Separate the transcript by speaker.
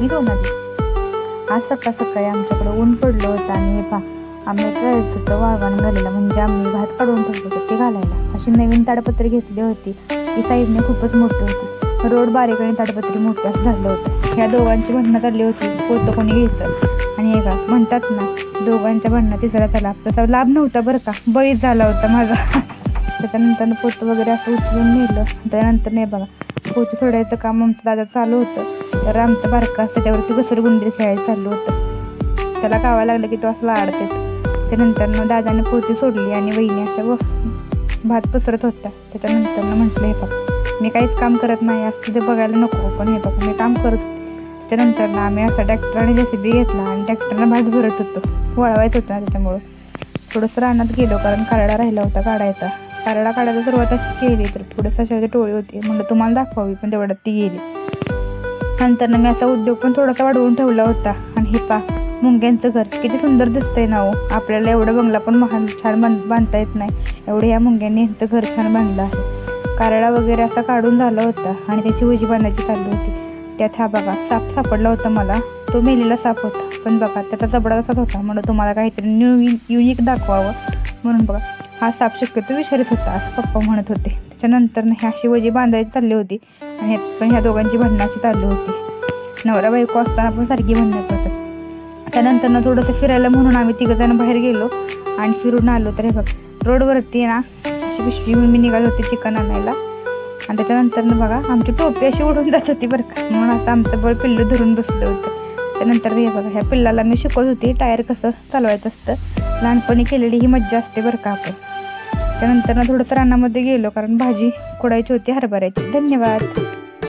Speaker 1: सगळी जाऊन आली. आज सकाळ सकाळी आमच्याकडे ऊन पडलं होतं आणि हे आम्ही जायचं होतं वाळवण घालायला, म्हणजे आम्ही भात काढून ठेवलं होतं ते घालायला. अशी नवीन ताडपत्री घेतली होती, ती साईजने खूपच मोठी होती. रोड बारीक आणि ताडपत्री मोठी असं झालं होतं. ह्या दोघांची भांडणं चालली होती, पोतं कोणी घ्यायचं. आणि हे का म्हणतात ना, दोघांच्या भांडणं तिसरा त्याला त्याचा लाभ नव्हता बरं का, बळीच झाला होता माझा. त्याच्यानंतर पोतं वगैरे असं उचलून नेलं. त्यानंतर नाही बघा, पोतं सोडायचं काम आमचं दादा चालू होतं. तर आमचं बारका त्याच्यावरती घसरगुंडी खेळायला चालू होतं. त्याला गावाला लागलं की तो असं लाडते. त्यानंतर दादाने पोती सोडली आणि वहिनी अशा भात पसरत होता. त्याच्यानंतर म्हटलं हे बघ, मी काहीच काम करत नाही असं ते बघायला नको, पण हे बघ मी काम करत होते. त्याच्यानंतर आम्ही असा ट्रॅक्टरने JCB घेतला आणि ट्रॅक्टरनं भात भरत होतो. वळवायचं होतं ना, त्याच्यामुळं थोडंसं रानात गेलो, कारण कारडा राहिला होता काढायचा. कारडा काढायला सुरुवात अशी केली तर थोडंसं अशा टोळी होती, म्हणलं तुम्हाला दाखवावी, पण तेवढ्यात ती गेली. नंतर मी असा उद्योग पण थोडासा वाढवून ठेवला होता. आणि हे मुंग्यांचं घर किती सुंदर दिसतंय ना हो. आपल्याला एवढं बंगला पण छान बांधता येत नाही, एवढे ह्या मुंग्यांनी यांचं घर छान बांधलं आहे. कारळा वगैरे असा काढून झाला होता आणि त्याची उजी बांधायची चालली होती. त्यात हा बघा साप सापडला होता मला. तो मेलेला साप होता, पण बघा त्याचा जबडा तसाच होता. म्हणून तुम्हाला काहीतरी युनिक दाखवावं म्हणून बघा हा साप शक्यतो विषारीच होता असं पप्पा म्हणत होते. त्याच्यानंतर ह्या अशी वजी बांधायची चालली होती आणि पण ह्या दोघांची भांडणाची चालली होती. नवरा बायको असताना पण सारखी भांडणं करतात. त्यानंतर थोडंसं फिरायला म्हणून आम्ही तिघंजण बाहेर गेलो आणि फिरून आलो. तर हे बघ रोडवरती ना अशी पिशवी घेऊन मी निघाली होती चिकन आणायला. आणि त्याच्यानंतर बघा आमची टोपी अशी उडून जात होती बरं का, म्हणून असं आमचं बळ पिल्लू धरून बसलं होतं. त्यानंतर हे बघा ह्या पिल्लाला मी शिकवत होती टायर कसं चालवायचं असतं. लहानपणी केलेली ही मज्जा असते बरं का आपण. त्यानंतर थोडंसं रानामध्ये गेलो, कारण भाजी खोडायची होती हरभऱ्याची. धन्यवाद.